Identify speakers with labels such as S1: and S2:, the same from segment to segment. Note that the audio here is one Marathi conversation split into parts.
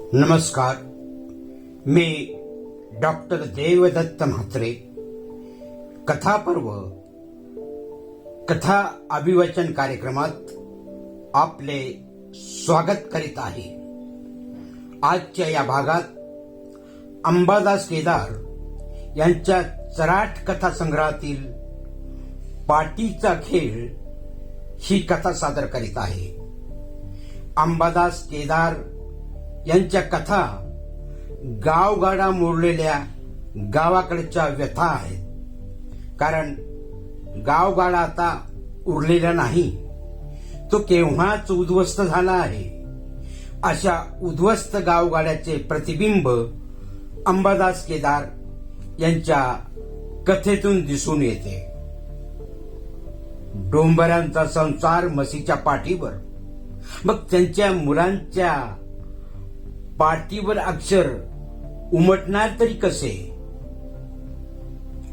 S1: नमस्कार. मी डॉक्टर देवदत्त म्हात्रे कथापर्व कथा अभिवाचन कार्यक्रमात आपले स्वागत करीत आहे. आजच्या या भागात अंबादास केदार यांच्या चराट कथा संग्रहातील पाटीचा खेळ ही कथा सादर करीत आहे. अंबादास केदार यांच्या कथा गावगाडा मोडलेल्या गावाकडच्या व्यथा आहेत. कारण गावगाडा आता उरलेला नाही, तो केव्हाच उद्ध्वस्त झाला आहे. अशा उद्ध्वस्त गावगाड्याचे प्रतिबिंब अंबादास केदार यांच्या कथेतून दिसून येते. डोंबऱ्यांचा संसार म्हशीच्या पाठीवर, मग त्यांच्या मुलांच्या पाठीवर अक्षर उमटणार तरी कसे?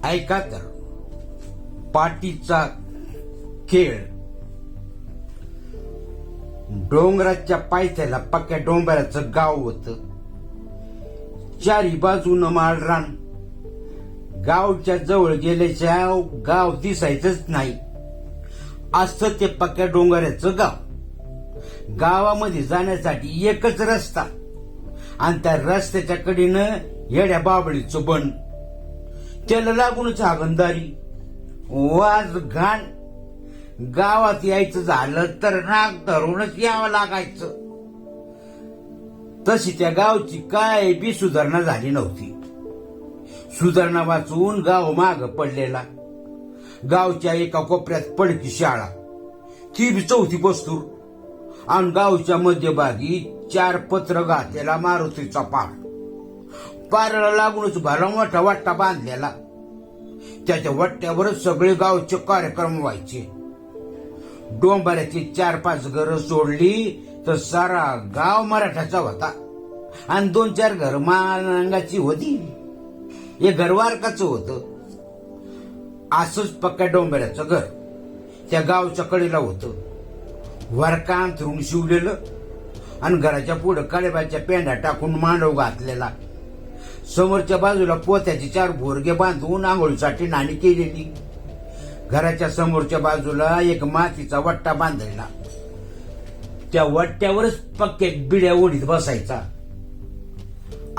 S1: ऐका तर पाटीचा खेळ. डोंगराच्या पायथ्याला पक्या डोंबराचं गाव होतं. चारी बाजूनं माळरान. गावच्या जवळ गेल्याच्या गाव दिसायचंच नाही, असं ते पक्या डोंगराचं गाव. गावामध्ये जाण्यासाठी एकच रस्ता, आणि त्या रस्त्याच्या कडेनं येड्या बाबळीचं बन. त्याला लागूनच हागंदारी, वाज घाण. गावात यायचं झालं तर नाक धरूनच यावं लागायचं. तशी त्या गावची काय बी सुधारणा झाली नव्हती. सुधारणा वाचून गाव माग पडलेला. गावच्या एका कोपऱ्यात पडकी शाळा, ती बी चौथी बस्तूर, आणि गावच्या मध्यभागी 4 पत्र घातलेला मारुतीचा पार. पाराला लागूनच भला मोठा वाट्टा बांधलेला. त्याच्या वाट्यावरच सगळे गावचे कार्यक्रम व्हायचे. डोंबऱ्याची 4-5 घरं सोडली तर सारा गाव मराठाचा होता, आणि 2-4 घर मानांगाची होती. हे घरवारकाचं होतं. असंच पक्का डोंबऱ्याचं घर त्या गावच्या कडेला होतं. वरका अंथरून शिवलेलं, आणि घराच्या पुढे काळेबाच्या पेंढा टाकून मांडव घातलेला. समोरच्या बाजूला पोत्याची 4 भोरगे बांधून आंघोळीसाठी नाणी केलेली. घराच्या समोरच्या बाजूला एक मातीचा वट्टा बांधलेला. त्या वट्ट्यावरच पक्के बिड्या ओढीत बसायचा.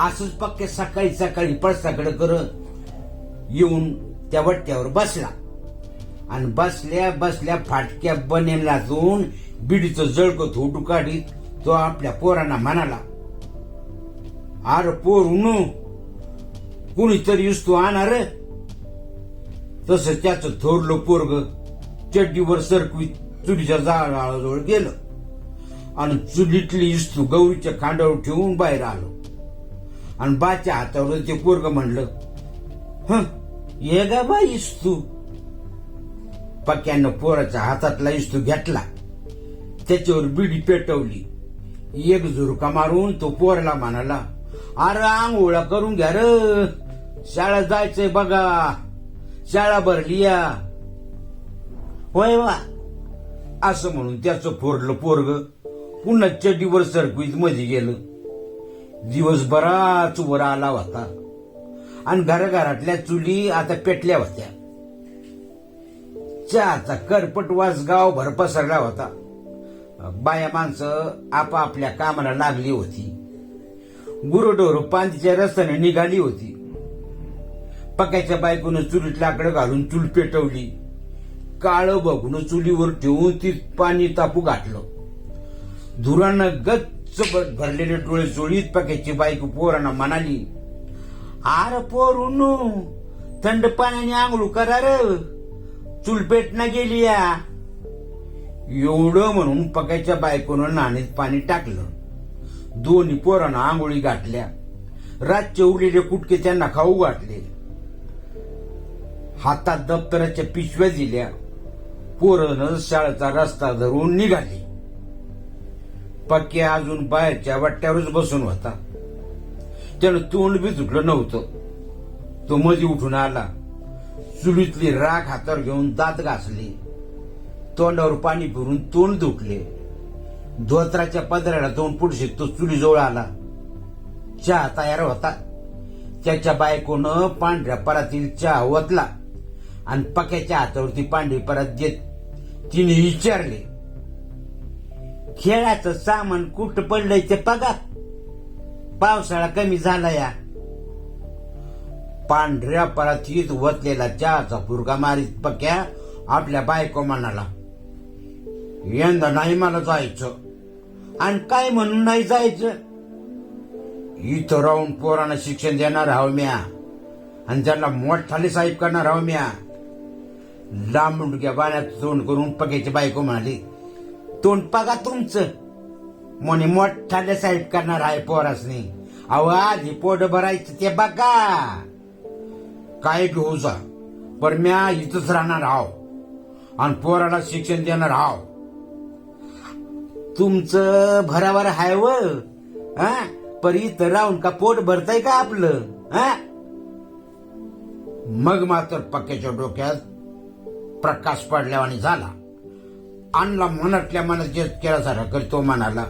S1: असंच पक्के सकाळी सकाळी पळसाकडे करत येऊन त्या वट्ट्यावर बसला, आणि बसल्या बसल्या फाटक्या बनेन लाजून बिडीचं जळकं थोडू काढीत तो आपल्या पोरांना म्हणाला, अरे पोरू, कुणीतरी तू आणा रे. तसं त्याचं थोरलं पोरग चड्डीवर सरकवीत चुलीच्या जाळाजवळ गेलं, आणि चुलीतली इस्तू गौरीच्या खांडावर ठेवून बाहेर आलो. आणि बाच्या हातावर ते पोरग म्हणलं, ये गा बा इस्तू. पक्यानं पोराच्या हातातला इस्तू घेतला, त्याच्यावर बिडी पेटवली. एक झुरका मारून तो पोराला म्हणाला, अरे आंघोळा करून घ्या र, शाळा जायचंय बघा, शाळा भरली या. होय वा, असं म्हणून त्याचं फोरलं पोरग पुन्हा चड्डीवर सरकवीत मध्ये गेलं. दिवस बराच वर आला होता, आणि घराघरातल्या चुली आता पेटल्या होत्या. चहाचा करपट वास गावभर पसरला होता. बाया माणसं आपापल्या कामाला लागली होती. गुरंढोरं पांतीच्या रस्त्याने निघाली होती. पक्याच्या बायकोनं चुलीत लाकडं घालून चूल पेटवली. काळं बघून चुलीवर ठेवून ती पाणी तापू घातलं. धुरानं गच्च भरलेले डोळे चोळीत पक्याची बायको पोरांना म्हणाली, आर पोरूनू, थंड पाण्याने आंघोळ करा र, चूल पेटना गेली या. एवढं म्हणून पक्याच्या बायकोनं नाणीत पाणी टाकलं. दोन्ही पोरांना आंघोळी घातल्या. रातचे उरलेले कुटके त्यांना खाऊ घातले. हातात दप्तराच्या पिशव्या दिल्या. पोरं शाळेचा रस्ता धरून निघाली. पक्या अजून बाहेरच्या वाट्यावरच बसून होता. त्यानं तोंड बी धुतलं नव्हतं. तो मध्ये उठून आला. चुलीतली राख हातावर घेऊन दात घासले. तोंडावर पाणी फिरून तोंड धुतले. धोत्राच्या पदराला 2 फूट तो चुलीजवळ आला. चहा तयार होता. त्याच्या बायकोनं पांढऱ्या परातील चहा ओतला आणि पक्याच्या हातावरती पांढरी परात देत तिने विचारले, खेळाचं सामान कुठं पडलंय ते बघा, पावसाळा कमी झाला या. पांढऱ्या परातीत ओतलेला चहाचा फुरका मारीत पक्या आपल्या बायको म्हणाला, यंदा नाही मला जायचं. आणि काय म्हणून नाही जायचं? इथं राहून पोरांना शिक्षण देणार आहो म्या आणि त्यांना मोठाले साहेब करणार आहो म्या. लांबुंडक्या बाण्यात तोंड करून पक्याची बायको म्हणाली, तोंड बघा तुमचं, म्हणे मोठाले साहेब करणार आहे पोरासनी. अहो आधी पोट भरायचं ते बघा. काय घेऊ जा, पण म्या इथंच राहणार आहो आणि पोराला शिक्षण देणार आहो. तुमचं भरावर हाय व, पर इथं राहून का पोट भरताय का आपलं? मग मात्र पक्याच्या डोक्यात प्रकाश पडल्यावानी झाला. आणला मनातल्या मनात जे केल्यासारखा करतो म्हणाला,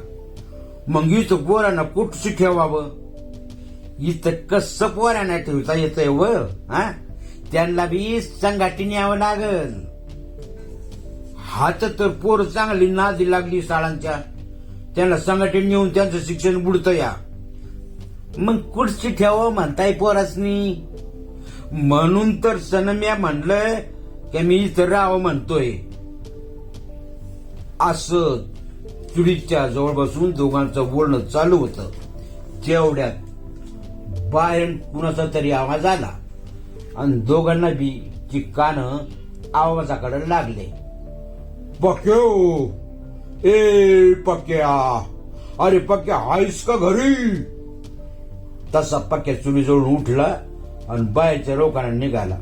S1: मग इथं पोरांना कुठशी ठेवावं? इथं कसं पोरांना ठेवता येतंय व? त्यांना बी संघाटी न्यावं लागल. हात तर पोर चांगली नादी लागली शाळांच्या, त्यांना संघाटी नेऊन त्यांचं शिक्षण बुडतं या. मग कुठची ठेवावं म्हणताय पोरासनी? म्हणून तर सनम्या म्हणलं की मी इथं राहावं म्हणतोय. असं चुडीच्या जवळ बसून दोघांचं बोलणं चालू होतं. तेवढ्यात बाहेर कुणाचा तरी आवाज आला आणि दोघांना बी ची कानं आवाजाकडे लागले.
S2: पक्या, ए पक्या, अरे पक्या हायस का घरी?
S1: तसा पक्या चुलीजवळून उठला आणि बाहेरच्या लोकांना निघाला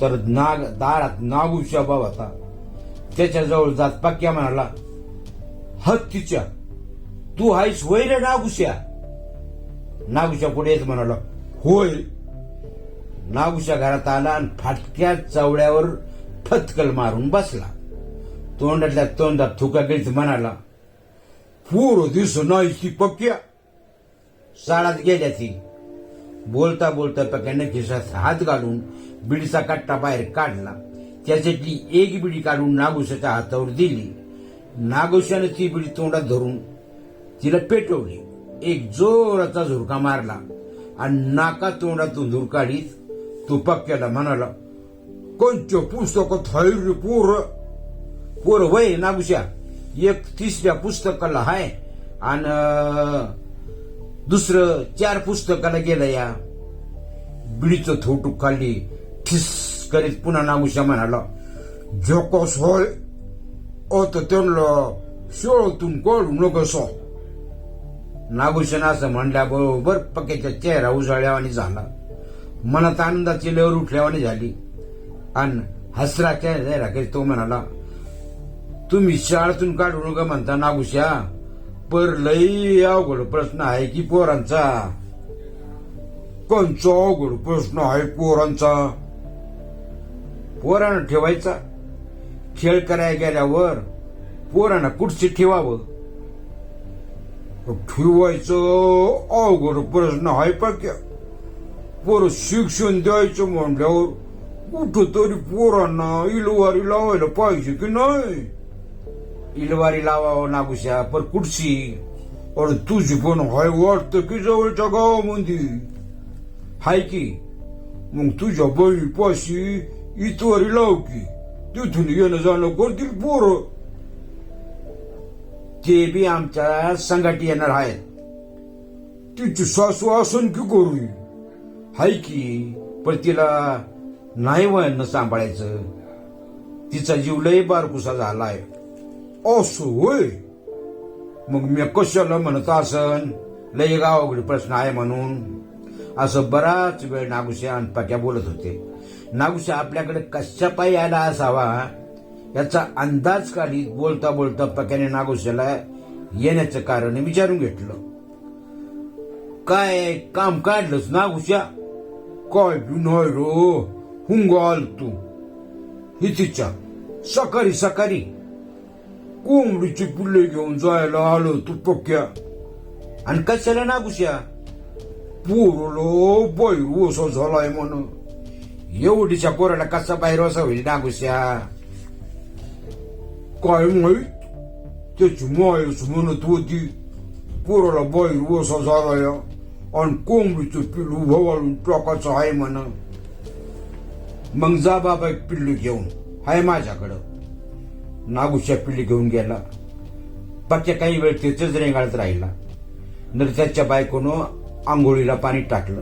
S1: तर दारात नागूशा बाब होता. त्याच्याजवळ जात पक्या म्हणाला, हत्तीच्या, तू हायस होय रे नागुशा? नागुशा पुढे येत म्हणाला,
S2: होय.
S1: नागुशा घरात आला आणि फाटक्या चवड्यावर फतकल मारून बसला. तोंडातल्या तोंडात थुका गेलीत म्हणाला,
S2: पूर दिस नाही की पक्या.
S1: शाळात गेल्या ती. बोलता बोलता पक्याने खिशात हात घालून बिडीचा कट्टा बाहेर काढला. त्याच्यातली एक बिडी काढून नागुशाच्या हातावर दिली. नागुशाने ती बिडी तोंडात धरून तिला पेटवली. एक जोराचा झुरका मारला आणि नाका तोंडातून धूर काढीत तो पक्याला म्हणाला,
S2: कोणत्या पुस्तकात हाय रे पोर?
S1: पोर वय नागुशा, एक 3ऱ्या पुस्तकाला हाय आणि दुसरं 4 पुस्तकाला गेलं या. बिडीचं थोटूक खाल्ली ठिस करीत पुन्हा नागुशा म्हणाला,
S2: जकस होय, आता त्यांना शाळेतून काढू नकसा.
S1: नागुशानं असं म्हणल्याबरोबर पक्याच्या चेहरा उजळल्यावानी झाला. मनात आनंदाची लहर उठल्यावानी झाली आणि हसरा चेहरा करीत तो म्हणाला, तुम्ही शाळेतून काढू नका म्हणता नागुशा, पर लई अवघड प्रश्न आहे की पोरांचा.
S2: कोणचा अवघड प्रश्न आहे पोरांचा?
S1: पोरांना ठेवायचा. खेळ करायला गेल्यावर पोरांना कुठचे ठेवावं?
S2: ठेवायचं अवघड प्रश्न आहे पक्या. पोर शिक्षण द्यायचं म्हणल्यावर कुठं तरी पोरांना इलवारी लावायला पाहिजे की नाही?
S1: इलवारी लावावं नागुशा, पर कुठची?
S2: अरे तुझी पण हाय वाटतं की जवळच्या गावामध्ये
S1: हाय की.
S2: मग तुझ्या बहिणीपाशी इतवारी लाव की, तिथून येणं जाणं करतील पोरं.
S1: ते बी आमच्या संघाटी येणार आहेत.
S2: तिची सासू असन की करू?
S1: हाय की, पण तिला नाही वयानं सांभाळायचं. तिचा जीव लय बारकुसा झालाय.
S2: असं होय?
S1: मग मी कशाला म्हणत असन लय गावाकडे प्रश्न आहे म्हणून. असं बराच वेळ नागुशा आणि पक्या बोलत होते. नागुशा आपल्याकडे कशा पायी आला असावा याचा अंदाज काढीत बोलता बोलता पक्याने नागुशाला येण्याचं कारण विचारून घेतलं. काय काम काढलंस नागुशा?
S2: काय बी नाही रो, हुंगाल तू.
S1: हितीच्या सकाळी सकाळी
S2: कोंबडीची पिल्ले घेऊन जायला आलो तू पक्या.
S1: आणि कशाला नागुशा?
S2: पोरलो बैरू असं झालाय म्हण.
S1: एवढीच्या पोराला कसा बाहेर असं होईल डांगुश्या?
S2: काय माहित, त्याची मायच म्हणत होती पोराला बैरू असा झालाय आणि कोंबडीचं पिलू भवाळून टाकायचं आहे म्हण.
S1: मग जा बाबा एक पिल्लू घेऊन, हाय माझ्याकडं. नागुश्या पिल्ली घेऊन गेला. पक्या काही वेळ तिथेच रेंगाळत राहिला. नंतर त्याच्या बायकोनं आंघोळीला पाणी टाकलं.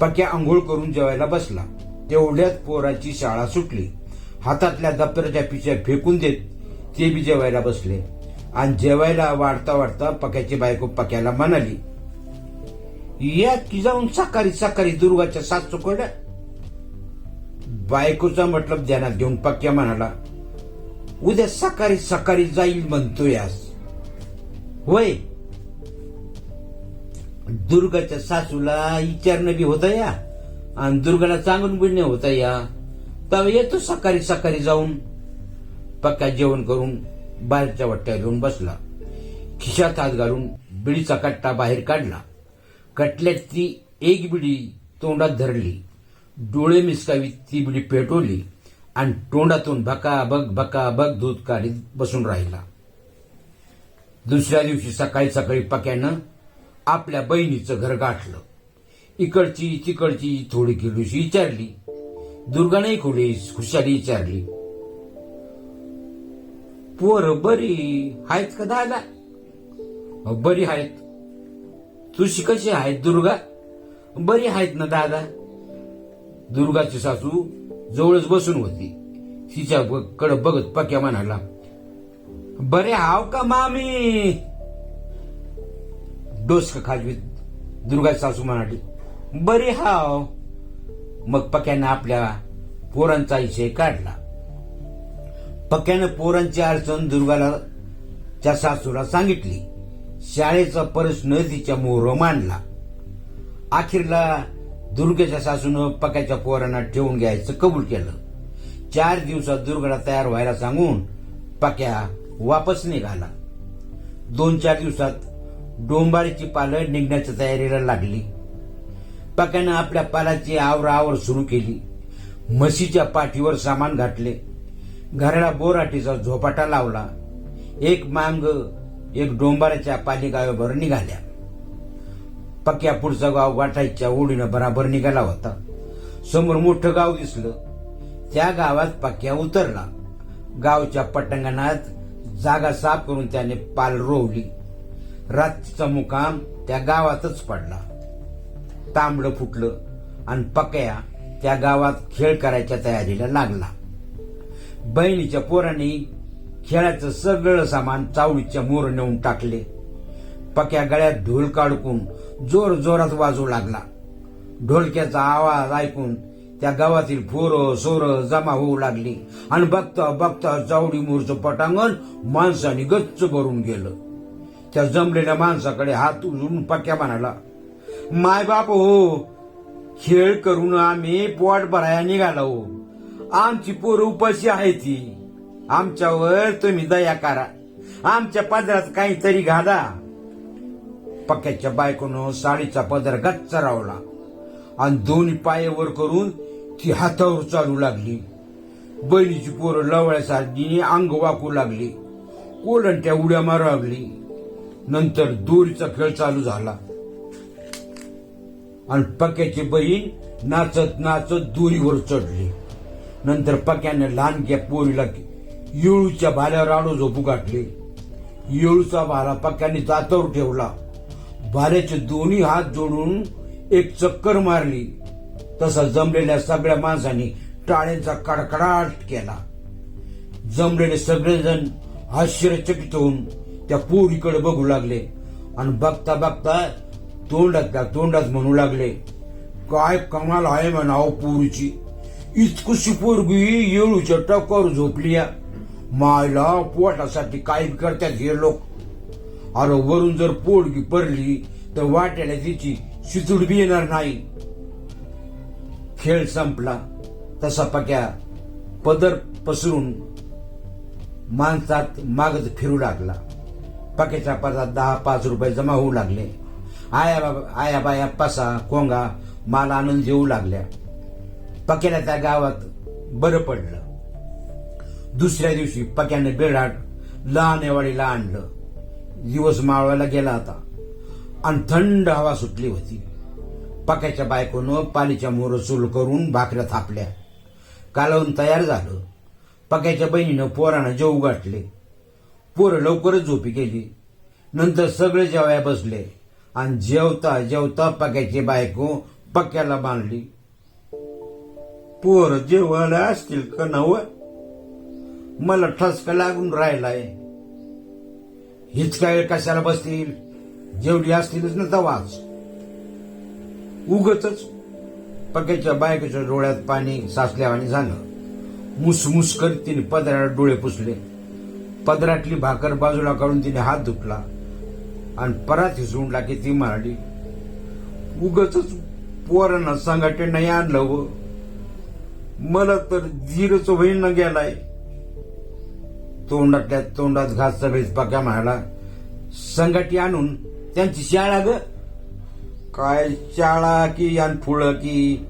S1: पक्या आंघोळ करून जेवायला बसला. तेवढ्यात पोराची शाळा सुटली. हातातल्या दप्तराच्या पिशव्या फेकून देत ते बी जेवायला बसले. आणि जेवायला वाढता वाढता पक्याची बायको पक्याला म्हणाली, या की जाऊन सकाळी सकाळी दुर्गाच्या सासूकडं. बायकोचा मतलब ध्यानात घेऊन पक्या म्हणाला, उद्या सकाळी सकाळी जाईल म्हणतोयास होय? दुर्गाच्या सासूला विचारणं बी होतं या आणि दुर्गाला सांगून बिडणे होतं या. तर येतो सकाळी सकाळी जाऊन. पक्का जेवण करून बाहेरच्या वट्ट्या घेऊन बसला. खिशात हात घालून बिडीचा कट्टा बाहेर काढला. कटल्यात ती एक बिडी तोंडात धरली. डोळे मिसकावीत ती बिडी पेटवली आणि तोंडातून भकाबक दूध काढीत बसून राहिला. दुसऱ्या दिवशी सकाळी सकाळी पक्यानं आपल्या बहिणीचं घर गाठलं. इकडची तिकडची थोडी किलोशी विचारली. दुर्गाने खुशाली विचारली, पोर बरी आहेत का दादा? बरी आहेत. तुझी कशी आहेत दुर्गा? बरी आहेत ना दादा. दुर्गाची सासू जवळच बसून होती. तिच्याकडे बघत पक्या म्हणाला, बरे हाव का मामी? डोसक खाजवीत दुर्गाची सासू म्हणाली, बरी हाव. मग पक्यानं आपल्या पोरांचा विषय काढला. पक्यानं पोरांची अडचण दुर्गाला त्या सासूला सांगितली. शाळेचा प्रश्न तिच्या मोहर मांडला. अखेरला दुर्गेच्या सासूनं पक्याच्या पोरांना ठेवून घ्यायचं कबूल केलं. 4 दिवसात दुर्गाला तयार व्हायला सांगून पक्या वापस निघाला. 2-4 दिवसात डोंबाळीची पालं निघण्याच्या तयारीला लागली. पक्यानं आपल्या पालाची आवराआवर सुरू केली. म्हशीच्या पाठीवर सामान घातले. घराला बोराटीचा झोपाटा लावला. एक मांग एक डोंबाऱ्याच्या पालिगावावर निघाल्या. पक्या पुढचं गाव गाठायच्या ओढीनं बराबर निघाला होता. समोर मोठं गाव दिसलं. त्या गावात पक्या उतरला. गावच्या पटांगणात जागा साफ करून त्याने पाल रोवली. रात्रीचा मुकाम त्या गावातच पडला. तांबडं फुटलं आणि पक्या त्या गावात खेळ करायच्या तयारीला लागला. बहिणीच्या पोरांनी खेळाचं सगळं सामान चावडीच्या मोर नेऊन टाकले. पक्या गळ्यात ढोल काढून जोर जोरात वाजवू लागला. ढोलक्याचा आवाज ऐकून त्या गावातील पोरं सोरं जमा होऊ लागली आणि बघता बघता चावडी मोरचं पटांगण माणसाने गच्च भरून गेलं. त्या जमलेल्या माणसाकडे हात उजळून पक्या म्हणाला, माय बाप हो, खेळ करून आम्ही पोट भराया निघालो. आमची पोरं उपाशी आहे ती. आमच्यावर तुम्ही दया करा. आमच्या पदरात काहीतरी घाला. पक्याच्या बायकोनं साडीचा पदर गच्च रावला आणि दोन्ही पाय वर करून ती हातावर चालू लागली. बहिणीची पोरं लवळ्यासारखी अंग वाकू लागली. कोलंट्या उड्या मारू लागली. नंतर दोरीचा खेळ चालू झाला आणि पक्याची बहीण नाचत नाचत दोरीवर चढली. नंतर पक्याने लहानक्या पोरीला येळूच्या भाल्यावर आडो झोपू घातले. येळूचा भाला पक्याने दातावर ठेवला. भाल्याचे दोन्ही हात जोडून एक चक्कर मारली. तसा जमलेल्या सगळ्या माणसांनी टाळ्यांचा कडकडाट केला. जमलेले सगळेजण आश्चर्यचकित होऊन त्या पोरीकडे बघू लागले आणि बघता बघता तोंडात म्हणू लागले, काय कमाल आहे म्हणावं पोरीची. इतकुशी पोरगी येळूच्या टकावर झोपली. मायला पोटासाठी काय करतात हे लोक. अरे वरून जर पोरगी पडली तर वाट्याला तिची शितूड बी येणार नाही. खेळ संपला. तसा पक्या पदर पसरून माणसात मागत फिरू लागला. पक्याच्या पदात 10-5 रुपये जमा होऊ लागले आया बाया पसा कोंगा मला आणून देऊ लागल्या. पक्याला त्या गावात बरं पडलं. दुसऱ्या दिवशी पक्याने बेडाट लहानेवाडीला आणलं. दिवस मावळायला गेला होता आणि थंड हवा सुटली होती. पक्याच्या बायकोनं पालीच्या मोर सुरू करून भाकऱ्या थापल्या. कालवून तयार झालं. पक्याच्या बहिणीनं पोरानं जेवू गाठले. पोरं लवकरच झोपी गेली. नंतर सगळे जेवाया बसले आणि जेवता जेवता पक्याची बायको पक्याला बांधली. पोर जेवायला असतील का नव? मला ठसका लागून राहिलाय. हीच काय कशाला बसतील? जेवढी असतीलच ना तवाच. उगच पक्याच्या बायकोच्या डोळ्यात पाणी साचल्यावानी झालं. मुसमुस करीत तिने पदराला डोळे पुसले. पदरातली भाकर बाजूला काढून तिने हात धुतला आणि परात हिसवून टाकी ती म्हणाली, उगच पोरांना संगाटे नाही आणलं व मला तर धीरच होईन न गेलाय. तोंडातल्या तोंडात घास सगळीच पक्या म्हणाला, संगाटी आणून त्यांची शाळा ग? काय शाळा की आणि फुळ की?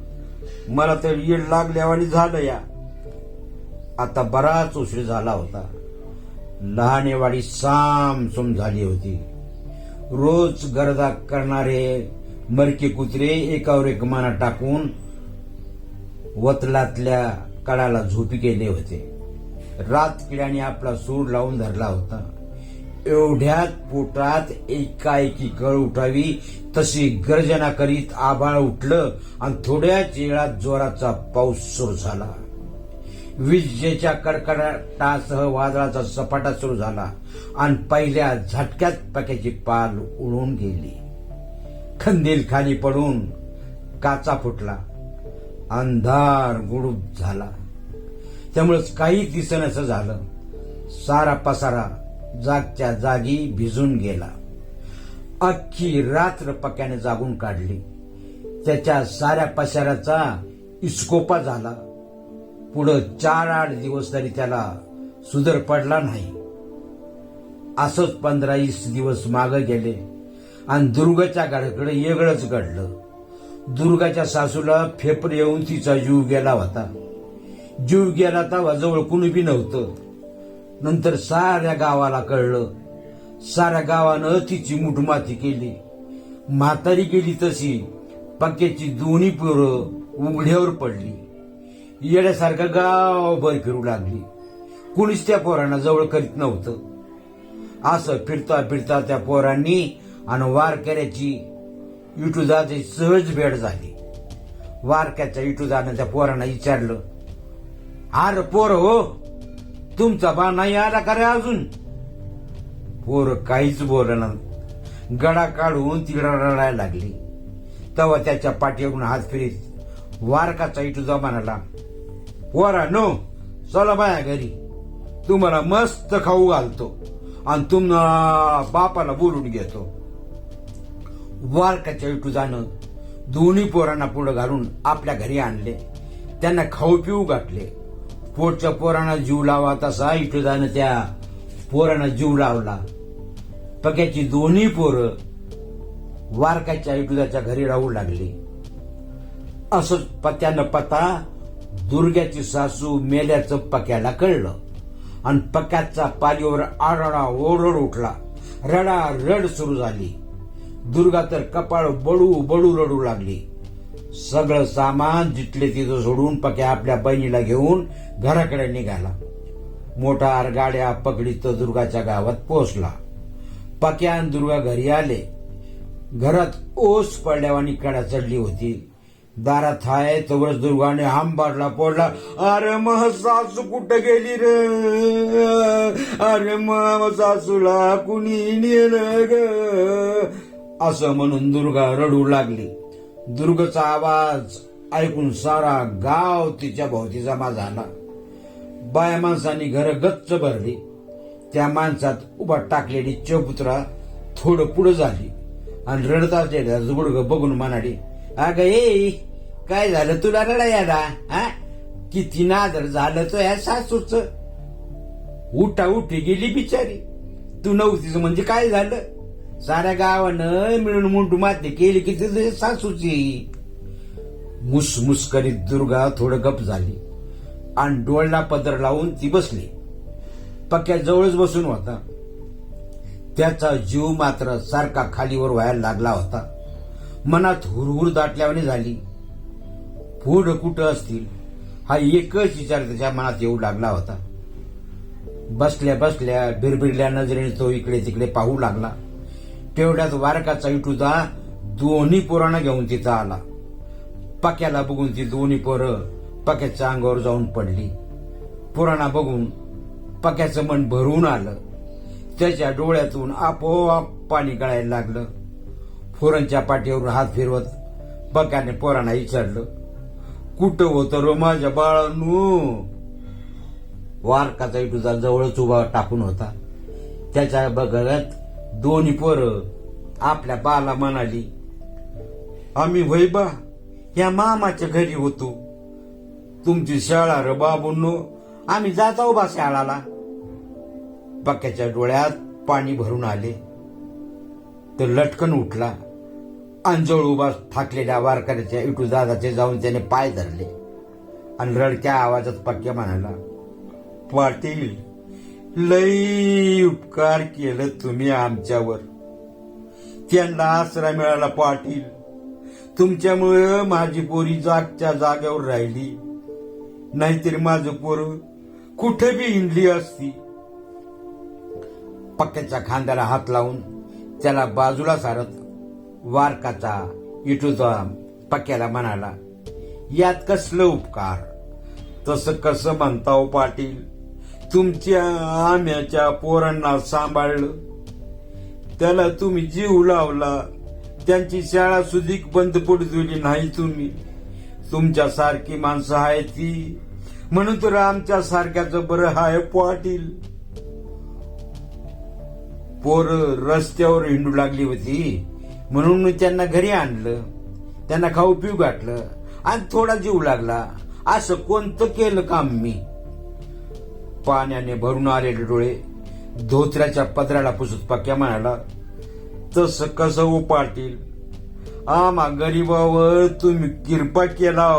S1: मला तर येड लागल्यावानी झालं या. आता बराच उशीर झाला होता. लहानेवाडी सामसूम झाली होती. रोज गर्दा करणारे मरके कुत्रे एकावर एक माना टाकून वतलातल्या कडाला झोपी गेले होते. रातकिड्याने आपला सूर लावून धरला होता. एवढ्यात पोटात एकाएकी कळ उठावी तशी गर्जना करीत आभाळ उठलं आणि थोड्याच वेळात जोराचा पाऊस सुरू झाला. विजेच्या कडकडाटासह वादळाचा सपाटा सुरू झाला आणि पहिल्या झटक्यात पक्याची पाल उडून गेली. खंदील खाली पडून काचा फुटला. अंधार गुडूप झाला. त्यामुळेच काही दिसेनासं झालं. सारा पसारा जागच्या जागी भिजून गेला. अख्खी रात्र पक्याने जागून काढली. त्याच्या साऱ्या पसाऱ्याचा इस्कोपा झाला. पुढं 4-8 दिवस तरी त्याला सुधर पडला नाही. असंच 15-20 दिवस मागे गेले आणि दुर्गाच्या घराकडे वेगळंच घडलं. दुर्गाच्या सासूला फेफर येऊन तिचा जीव गेला होता. जीव गेला तेव्हा जवळ कुणी बी नव्हतं. नंतर साऱ्या गावाला कळलं. साऱ्या गावानं तिची मुठमाती केली. म्हातारी गेली तशी पक्याची दोन्ही पोरं उघड्यावर पडली. येण्यासारखं गावभर फिरू लागली. कुणीच त्या पोरांना जवळ करीत नव्हतं. असं फिरता फिरता त्या पोरांनी आणि वारकऱ्याची इटुदाची सहज भेट झाली. वारक्याच्या इटुदानं त्या पोरांना विचारलं, अरे पोर हो, तुमचा बा नाही आला का रे अजून? पोर काहीच बोलना. गडा काढून तिला रडायला लागली. तेव्हा त्याच्या पाठीवरून हात फिरीत वारकाचा इटुदा म्हणाला, पोरा नो, चला बाया घरी, तुम्हाला मस्त खाऊ घालतो आणि तुम्हाला बापाला बोलून घेतो. वारकाच्या इटुदानं दोन्ही पोरांना पुढे घालून आपल्या घरी आणले. त्यांना खाऊ पिऊ घातले. पोटच्या पोरांना जीव लावा तसा इटुदानं त्या पोरांना जीव लावला. पक्याची दोन्ही पोरं वारकाच्या इटुदाच्या घरी राहू लागली. असंच पत्यानं पता दुर्ग्याची सासू मेल्याचं पक्याला कळलं आणि पक्याचा पालीवर आरडा ओरड उठला. रडा रड सुरू झाली. दुर्गा तर कपाळ बडू बडू रडू लागली. सगळं सामान जिथले तिथं सोडून पक्या आपल्या बहिणीला घेऊन घराकडे निघाला. मोटार गाड्या पकडीत तो दुर्गाच्या गावात पोहोचला. पक्या आणि दुर्गा घरी आले. घरात ओस पडल्यावानी कडा चढली होती. दारात हाय तवरच दुर्गाने हांबाडला पडला, अरे मग सासू कुठं गेली रे? अरे मग सासूला कुणी नेलं ग? असं म्हणून दुर्गा रडू लागली. दुर्गाचा आवाज ऐकून सारा गाव तिच्या भोवती जमा झाला. बाया माणसांनी घर गच्च भरली. त्या माणसात उभा टाकलेली चौपुत्रा थोडं पुढं झाली आणि रडत असलेल्या जुगडग बघून म्हणाली, अगं ए, काय झालं तुला रडायला? हा, किती नादर झालं तो या सासूच. उठा उठी गेली बिचारी. तू नव्हतीच म्हणजे काय झालं? साऱ्या गावानं मिळून मुंटू माती केली की तिथे सासूची. मुसमुस करीत दुर्गा थोडं गप झाली आणि डोळ्याला पदर लावून ती बसली. पक्या जवळच बसून होता. त्याचा जीव मात्र सारखा खालीवर व्हायला लागला होता. मनात हुरहुर दाटल्यावानी झाली. पुढं कुठं असतील हा एकच विचार त्याच्या मनात येऊ लागला होता. बसल्या बसल्या बिरबिरल्या नजरेने तो इकडे तिकडे पाहू लागला. तेवढ्यात वारकाचा इटूचा दोन्ही पोरांना घेऊन तिथं आला. पक्याला बघून ती दोन्ही पोरं पक्याच्या अंगावर जाऊन पडली. पोरांना बघून पक्याचं मन भरून आलं. त्याच्या डोळ्यातून आपोआप पाणी गळायला लागलं. पोरांच्या पाठीवर हात फिरवत पक्याने पोरांना विचारलं, कुठं होतं रो माझ्या बाळांनो? वारकाचा इटूचा जवळच उभा टाकून होता. त्याच्या बघत दोन्ही पोरं आपल्या बाला म्हणाली, आम्ही वैबा या मामाच्या घरी होतो. तुमची शाळा र बाबूंनो, आम्ही जात आहो बा शाळाला. पक्याच्या डोळ्यात पाणी भरून आले. तो लटकन उठला. अंजळ उभा थाकलेल्या वारकऱ्याच्या इटू दादाचे जाऊन त्याने पाय धरले आणि रडक्या आवाजात पक्या म्हणाला, पाटील, लई उपकार केलं तुम्ही आमच्यावर. त्यांना आसरा मिळाला पाटील. तुमच्यामुळे माझी पोरी जागच्या जाग्यावर राहिली. नाहीतरी माझं पोर कुठे बी हिंडली असती. पक्याच्या खांद्याला हात लावून त्याला बाजूला सारत वारकाचा इटूचा पक्याला म्हणाला, यात कसलं उपकार? तसं कसं म्हणता हो पाटील? तुमच्या आम्याच्या पोरांना सांभाळलं, त्याला तुम्ही जीव लावला, त्यांची शाळा सुधीक बंद पडू दिली नाही तुम्ही. तुमच्या सारखी माणसं आहे ती, म्हणून तर आमच्या सारख्याचं बरं हाय पाटील. पोर रस्त्यावर हिंडू लागली होती म्हणून मी त्यांना घरी आणलं, त्यांना खाऊ पिऊ घातलं आणि थोडा जीव लागला. असं कोणतं केलं काम मी? पाण्याने भरून आलेले डोळे धोत्र्याच्या पदराला पुसत पक्या म्हणाला, तसं कसं हो पाटील? आम्हा गरीबावर तुम्ही कृपा केला,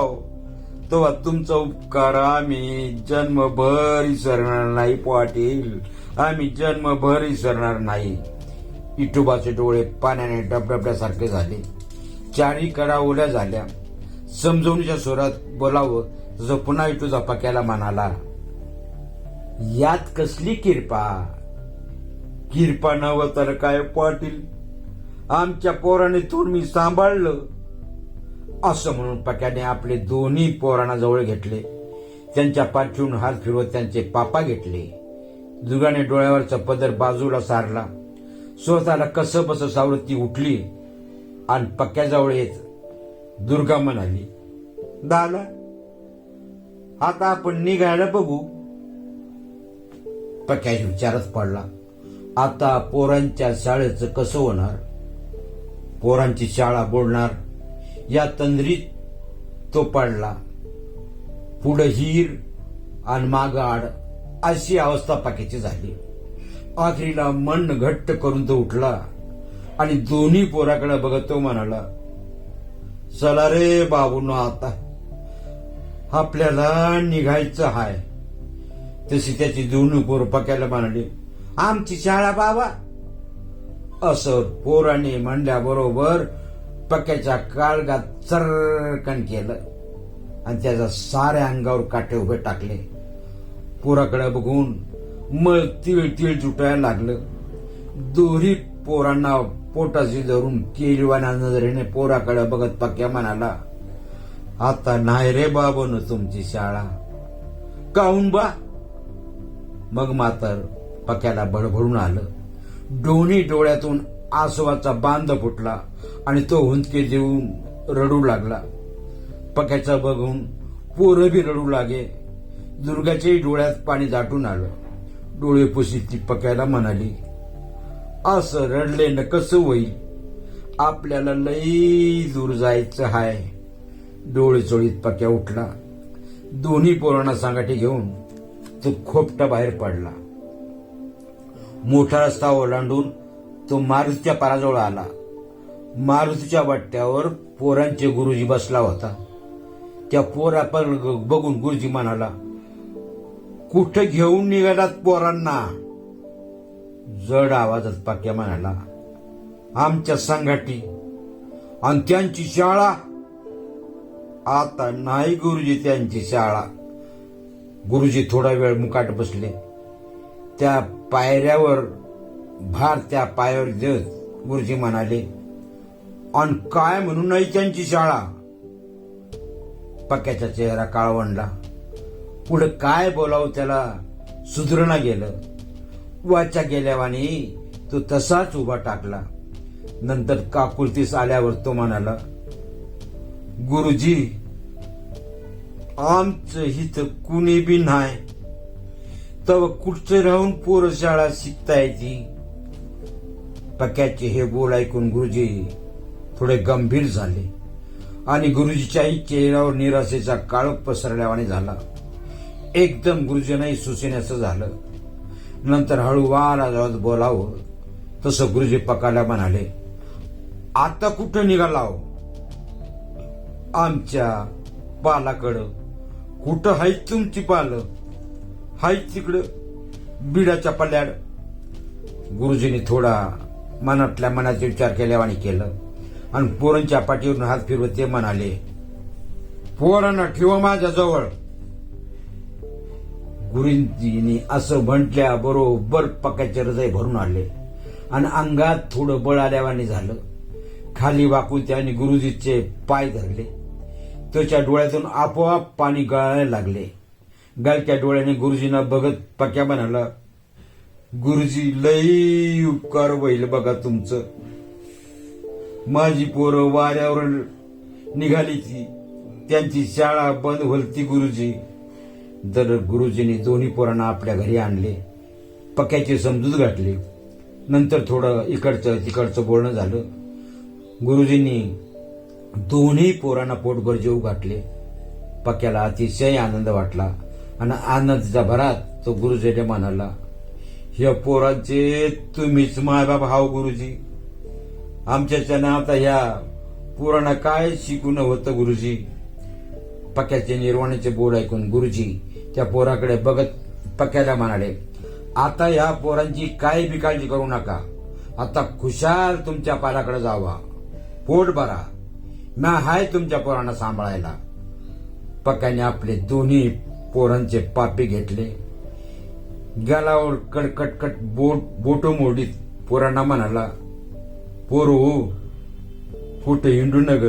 S1: तेव्हा तुमचा उपकार आम्ही जन्मभर विसरणार नाही पाटील. आम्ही जन्मभर विसरणार नाही. इटोबाचे डोळे पाण्याने डबडबल्यासारखे झाले. चारी कडा ओल्या झाल्या. समजवणीच्या स्वरात बोलावं तसं पुन्हा इटूचा पक्याला म्हणाला, यात कसली किरपा? किरपा नव्ह तर काय पाटील, आमच्या पोराने तुम्ही सांभाळलं. असं म्हणून पक्याने आपले दोन्ही पोरांना जवळ घेतले. त्यांच्या पाठीवरून हात फिरवत त्यांचे पापा घेतले. दुर्गाने डोळ्यावरचा पदर बाजूला सारला. स्वतःला कसं बस सावरत ती उठली आणि पक्याजवळ येत दुर्गा म्हणाली, दादा, आता आपण निघायला बघू. पक्याच्या विचारच पडला, आता पोरांच्या शाळेचं कसं होणार? पोरांची शाळा बोलणार या तंद्रीत तो पडला. पुढं हिर आणि मागं आड अशी अवस्था पक्याची झाली. आखरीला मन घट्ट करून तो उठला आणि दोन्ही पोराकडे बघत तो म्हणाला, चला रे बाबूनो, आता आपल्याला निघायचं हाय. तशी त्याची दोन्ही पोर पक्याला म्हणाली, आमची शाळा बाबा. असं पोराने म्हणल्याबरोबर पक्याच्या काळगात चरकन केलं आणि त्याच्या साऱ्या अंगावर काटे उभे टाकले. पोराकडे बघून मळ तिळ तिळ तुटायला लागलं. दोन्ही पोरांना पोटाशी धरून केलीवाना नजरेने पोराकडे बघत पक्या म्हणाला, आता नाही रे बाबन तुमची शाळा. काहून बा? मग मात्र पक्याला बडबडून आलं. दोन्ही डोळ्यातून आसवाचा बांध फुटला आणि तो हुंदके देऊन रडू लागला. पक्याचा बघून पोरं बी रडू लागे. दुर्गाच्याही डोळ्यात पाणी दाटून आलं. डोळे पुसीत ती पक्याला म्हणाली, असं रडले न कसं होईल? आपल्याला लई दूर जायचं हाय. डोळे चोळीत पक्या उठला. दोन्ही पोरांना सांगाठी घेऊन तो खोपटा बाहेर पडला. मोठा रस्ता ओलांडून तो मारुतीच्या पाराजवळ आला. मारुतीच्या वाट्यावर पोरांचे गुरुजी बसला होता. त्या पोरा पण बघून गुरुजी म्हणाला, कुठे घेऊन निघालात पोरांना? जड आवाजात पाक्या म्हणाला, आमच्या संघाटी. आणि त्यांची शाळा? आता नाही गुरुजी त्यांची शाळा. गुरुजी थोडा वेळ मुकाट बसले. त्या पायऱ्यावर भार त्या पायावर देत गुरुजी म्हणाले, अन काय म्हणून नाही त्यांची शाळा? पक्याचा चेहरा काळवंडला. पुढे काय बोलावं त्याला सुधरणा गेलं. वाचा गेल्यावानी तो तसाच उभा टाकला. नंतर काकुलतीस आल्यावर तो म्हणाला, गुरुजी, आमचं हिथं कुणी बी नाही, तव कुठचं राहून पोरं शाळा शिकता येते? पक्याचे हे बोल ऐकून गुरुजी थोडे गंभीर झाले आणि गुरुजीच्याही चेहऱ्यावर निराशेचा काळोख पसरल्यावाने झाला. एकदम गुरुजींनाही सुचण्याचं झालं. नंतर हळूवार आवाजात बोलावं तसं गुरुजी पकाला म्हणाले, आता कुठं निघालाव? आमच्या पालाकडं. कुठं हाय तुमची पाल? हाय तिकडं बिडाच्या पल्ल्याड. गुरुजींनी थोडा मनातल्या मनाचा विचार केल्यावानी केलं आणि पोरांच्या पाठीवरून हात फिरवत ते म्हणाले, पोरांना ठेवा माझ्या जवळ. गुरुजींनी असं म्हटल्या बरोबर पक्याचे हृदय भरून आले आणि अंगात थोडं बळ आल्यावानी झालं. खाली वाकून त्याने गुरुजीचे पाय धरले. त्याच्या डोळ्यातून आपोआप पाणी गळायला लागले. गळत्या डोळ्याने गुरुजींना बघत पक्या म्हणाला, गुरुजी, लई उपकार होईल बघा तुमचं. माझी पोरं वाऱ्यावर निघाली ती, त्यांची शाळा बंद होलती गुरुजी. तर गुरुजींनी दोन्ही पोरांना आपल्या घरी आणले. पक्याची समजूत घातली. नंतर थोडं इकडचं तिकडचं बोलणं झालं. गुरुजींनी दोन्ही पोरांना पोटभर जेवू घातले. पक्याला अतिशय आनंद वाटला आणि आनंदाच्या भरात तो गुरुजीने म्हणाला, ह्या पोरांचे तुम्हीच मायबाप हाव गुरुजी. आमच्याच्यानं आता ह्या पोरांना काय शिकून होतं गुरुजी. पक्याचे निर्वाणाचे बोल ऐकून गुरुजी त्या पोराकडे बघत पक्याला म्हणाले, आता ह्या पोरांची काही बी काळजी करू नका. आता खुशाल तुमच्या पालाकडे जावा, पोट भरा. ना हाय तुमच्या पोरांना सांभाळायला. पक्याने आपले दोन्ही पोरांचे पापे घेतले. गालावर कडकटकट बोट मोडीत पोरांना म्हणाला, पोरो कुठे हिंडू नग.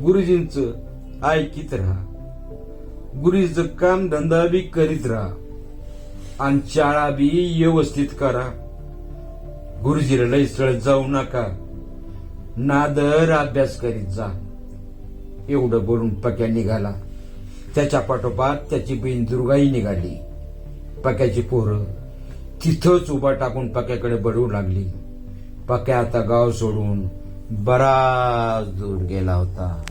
S1: गुरुजींचं ऐकीत राहा. गुरुजीचं काम धंदा बी करीत राहा आणि शाळा बी व्यवस्थित करा. गुरुजीला लई सळ जाऊ नका. नादर अभ्यास करीत जा. एवढं बोलून पक्या निघाला. त्याच्या पाठोपाठ त्याची बहीण दुर्गाही निघाली. पक्याची पोरं तिथंच उभा टाकून पक्याकडे बडवू लागली. पक्या आता गाव सोडून बराच दूर गेला होता.